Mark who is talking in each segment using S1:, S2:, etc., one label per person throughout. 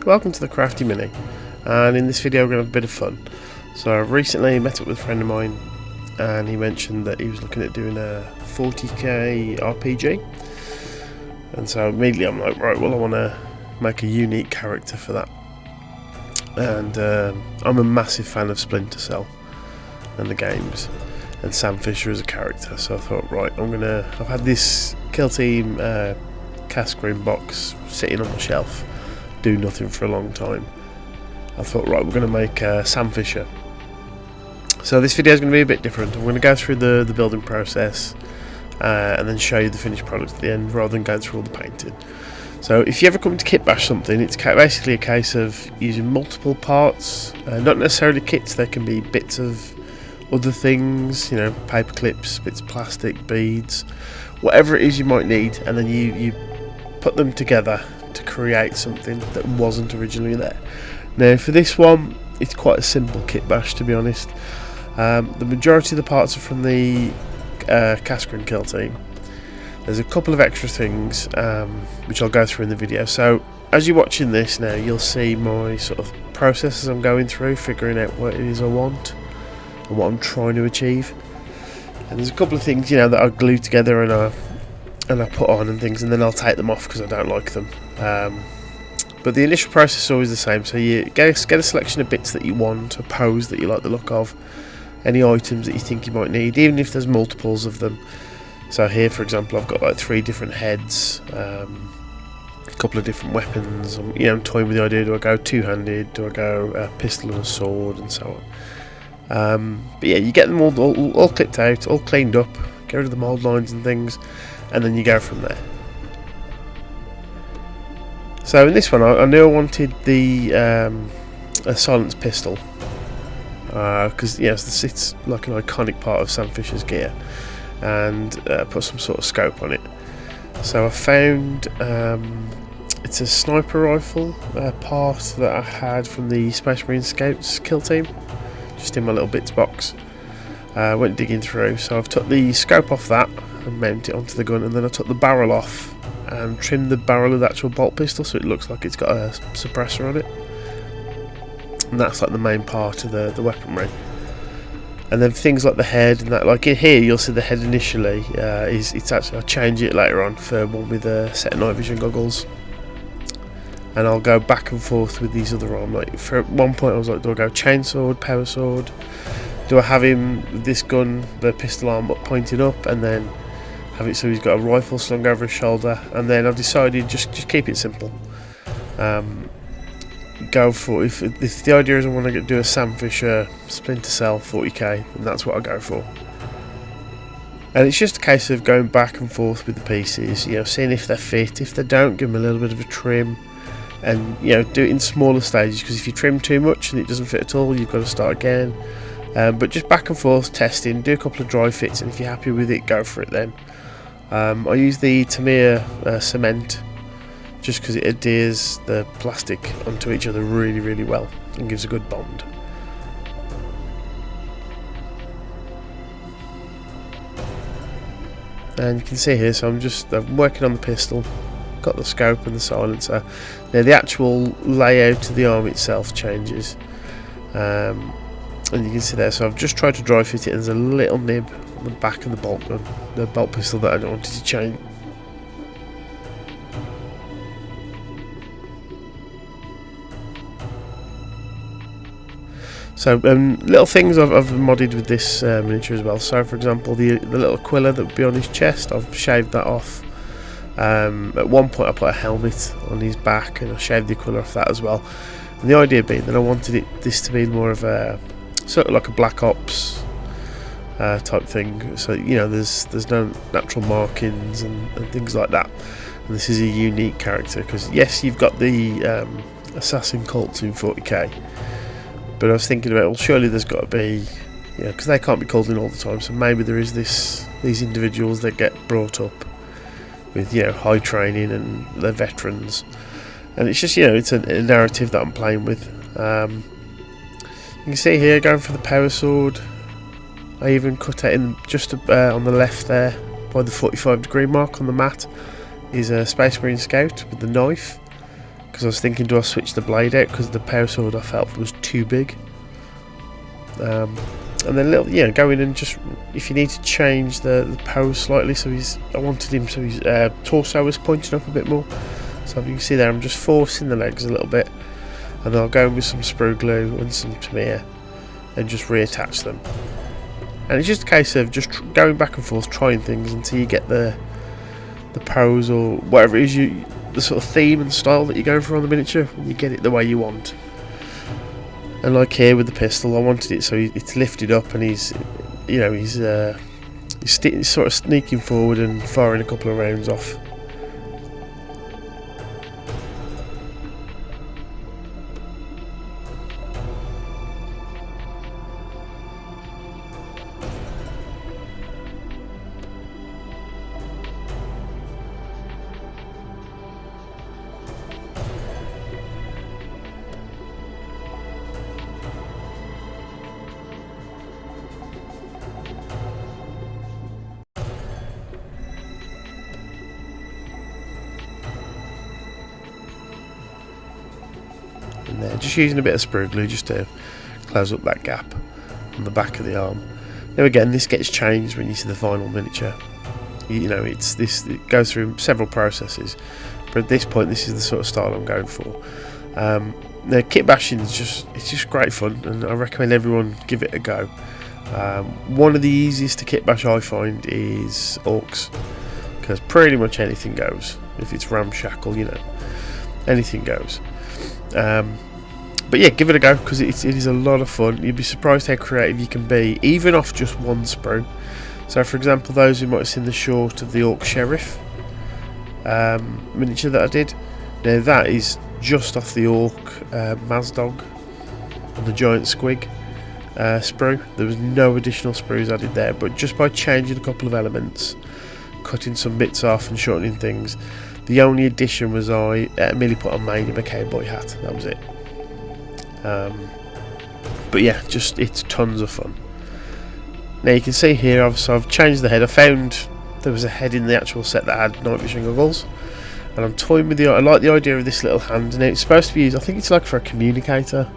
S1: Welcome to the Crafty Mini, and in this video we're going to have a bit of fun. So I recently met up with a friend of mine and he mentioned that he was looking at doing a 40k RPG, and so immediately I'm like, right, well I want to make a unique character for that. And I'm a massive fan of Splinter Cell and the games, and Sam Fisher as a character, so I thought, right, I've had this Killteam Kaskrin box sitting on my shelf, do nothing for a long time. I thought, right, we're going to make Sam Fisher. So this video is going to be a bit different. I'm going to go through the building process and then show you the finished product at the end, rather than going through all the painting. So if you ever come to kit bash something, it's basically a case of using multiple parts, not necessarily kits. There can be bits of other things, you know, paper clips, bits of plastic, beads, whatever it is you might need, and then you put them together to create something that wasn't originally there. Now for this one, it's quite a simple kit bash, to be honest. The majority of the parts are from the Kaskrin Killteam. There's a couple of extra things which I'll go through in the video. So as you're watching this now, you'll see my sort of process as I'm going through, figuring out what it is I want and what I'm trying to achieve. And there's a couple of things, you know, that I glue together and I put on and things, and then I'll take them off because I don't like them. But the initial process is always the same. So you get a selection of bits that you want, a pose that you like the look of, any items that you think you might need, even if there's multiples of them. So here, for example, I've got like 3 different heads, a couple of different weapons. I'm toying with the idea: do I go two-handed? Do I go a pistol and a sword, and so on? But yeah, you get them all clipped out, all cleaned up, get rid of the mould lines and things, and then you go from there. So in this one, I knew I wanted the a silenced pistol, because yes, it's like an iconic part of Sam Fisher's gear, and put some sort of scope on it. So I found it's a sniper rifle part that I had from the Space Marine Scouts Killteam, just in my little bits box. Went digging through, so I've took the scope off that and mounted it onto the gun, and then I took the barrel off and trimmed the barrel of the actual bolt pistol so it looks like it's got a suppressor on it, and that's like the main part of the weaponry. And then things like the head and that, like in here you'll see the head initially it's actually, I'll change it later on for one with a set of night vision goggles, and I'll go back and forth with these other arm. Like for one point I was like, do I go chainsword, power sword? Do I have him with this gun, the pistol arm pointed up, and then have it so he's got a rifle slung over his shoulder? And then I decided just keep it simple. Go for, if the idea is I want to do a Sam Fisher Splinter Cell 40k, then that's what I go for. And it's just a case of going back and forth with the pieces, you know, seeing if they fit. If they don't, give them a little bit of a trim, and you know, do it in smaller stages, because if you trim too much and it doesn't fit at all, you've got to start again. But just back and forth testing, do a couple of dry fits, and if you're happy with it, go for it then. I use the Polymer cement just because it adheres the plastic onto each other really well and gives a good bond. And you can see here, so I'm working on the pistol, got the scope and the silencer. Now the actual layout of the arm itself changes, and you can see there, so I've just tried to dry fit it, and there's a little nib on the back of the bolt gun, the bolt pistol, that I don't wanted to change. So little things I've modded with this miniature as well. So for example, the little quilla that would be on his chest, I've shaved that off. At one point I put a helmet on his back, and I shaved the quilla off that as well. And the idea being that I wanted this to be more of a sort of like a Black Ops type thing. So you know, there's no natural markings and things like that. And this is a unique character because yes, you've got the assassin cults in 40k. But I was thinking about, well, surely there's got to be, you know, because they can't be called in all the time, so maybe there is these individuals that get brought up with, you know, high training and they're veterans, and it's just, you know, it's a narrative that I'm playing with. You can see here, going for the power sword, I even cut it in just on the left there by the 45-degree mark on the mat is a Space Marine Scout with the knife. because I was thinking, do I switch the blade out, because the power sword I felt was too big. And then go in and just, if you need to change the pose slightly, so I wanted him so his torso was pointing up a bit more. So you can see there, I'm just forcing the legs a little bit, and then I'll go with some sprue glue and some Polymer and just reattach them. And it's just a case of just going back and forth, trying things until you get the pose or whatever it is, the sort of theme and style that you're going for on the miniature, and you get it the way you want. And like here with the pistol, I wanted it so it's lifted up, and he's sort of sneaking forward and firing a couple of rounds off. And there, just using a bit of sprue glue just to close up that gap on the back of the arm. Now again, this gets changed when you see the final miniature. It goes through several processes, but at this point, this is the sort of style I'm going for. Now, kit bashing is just great fun, and I recommend everyone give it a go. One of the easiest to kit bash I find is orcs, because pretty much anything goes. If it's ramshackle, anything goes. But yeah, give it a go, because it is a lot of fun. You'd be surprised how creative you can be, even off just one sprue. So for example, those who might have seen the short of the Orc Sheriff miniature that I did, now that is just off the Orc Mazdog and the Giant Squig sprue. There was no additional sprues added there, but just by changing a couple of elements, cutting some bits off and shortening things, the only addition was I merely put on made him a cowboy hat. That was it. But yeah, it's tons of fun. Now you can see here, I've changed the head. I found there was a head in the actual set that had night vision goggles, and I'm toying with I like the idea of this little hand. Now it's supposed to be used, I think it's like for a communicator,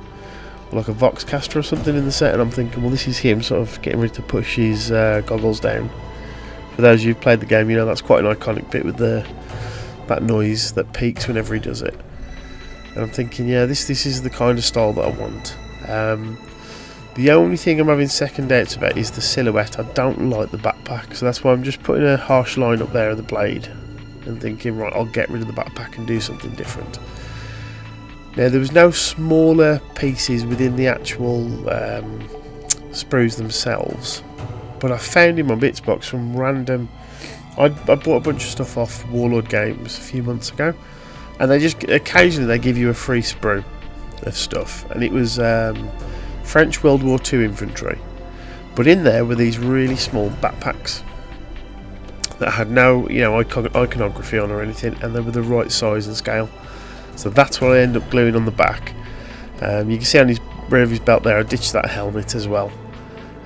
S1: or like a Voxcaster or something in the set, and I'm thinking, well, this is him sort of getting ready to push his goggles down. For those of you who've played the game, that's quite an iconic bit with that noise that peaks whenever he does it. And I'm thinking, yeah, this is the kind of style that I want. The only thing I'm having second doubts about is the silhouette. I don't like the backpack, so that's why I'm just putting a harsh line up there of the blade and thinking, right, I'll get rid of the backpack and do something different. Now, there was no smaller pieces within the actual sprues themselves, but I found in my bits box from random. I bought a bunch of stuff off Warlord Games a few months ago, and they just occasionally they give you a free sprue of stuff, and it was French World War II infantry, but in there were these really small backpacks that had no iconography on or anything, and they were the right size and scale. So that's what I end up gluing on the back. You can see on his rear of his belt there, I ditched that helmet as well.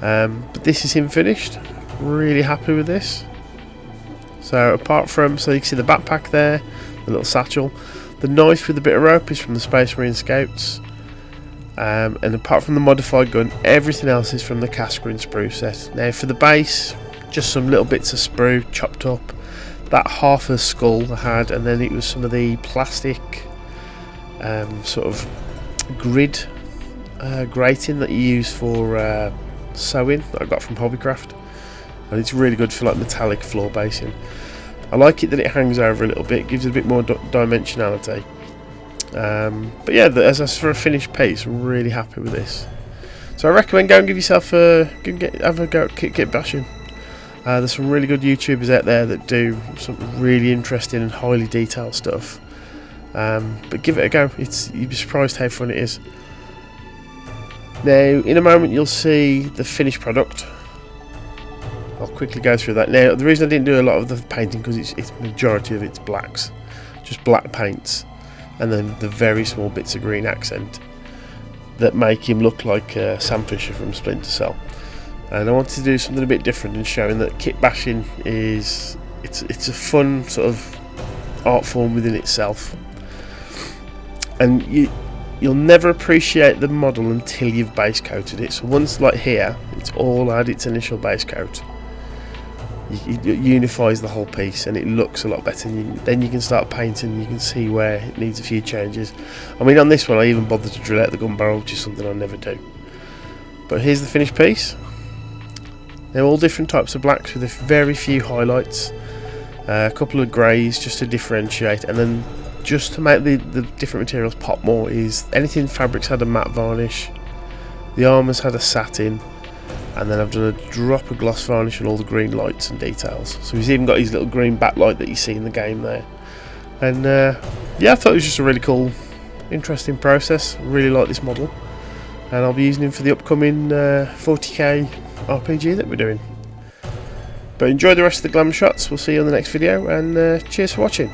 S1: But this is him finished. Really happy with this. So you can see the backpack there, the little satchel. The knife with a bit of rope is from the Space Marine Scouts. And apart from the modified gun, everything else is from the Kaskrin sprue set. Now for the base, just some little bits of sprue chopped up. That half a skull I had, and then it was some of the plastic sort of grid grating that you use for sewing that I got from Hobbycraft, and it's really good for like metallic floor basing. I like it that it hangs over a little bit, gives it a bit more dimensionality. But yeah, as for a finished piece, I'm really happy with this. So I recommend go and give yourself have a go at kit bashing. There's some really good YouTubers out there that do some really interesting and highly detailed stuff. But give it a go. You'd be surprised how fun it is. Now, in a moment, you'll see the finished product. I'll quickly go through that. Now, the reason I didn't do a lot of the painting because it's majority of it's blacks, just black paints, and then the very small bits of green accent that make him look like Sam Fisher from Splinter Cell. And I wanted to do something a bit different and showing that kit bashing it's a fun sort of art form within itself. and you'll never appreciate the model until you've base coated it. So once, like here, it's all had its initial base coat, it unifies the whole piece and it looks a lot better, and then you can start painting and you can see where it needs a few changes. I mean, on this one I even bothered to drill out the gun barrel, which is something I never do. But here's the finished piece. They're all different types of blacks with very few highlights, a couple of greys just to differentiate, and then just to make the different materials pop more is anything fabrics had a matte varnish, the armours had a satin, and then I've done a drop of gloss varnish on all the green lights and details. So he's even got his little green backlight that you see in the game there. And yeah, I thought it was just a really cool, interesting process. Really like this model, and I'll be using him for the upcoming 40k RPG that we're doing. But enjoy the rest of the glam shots. We'll see you on the next video, and cheers for watching.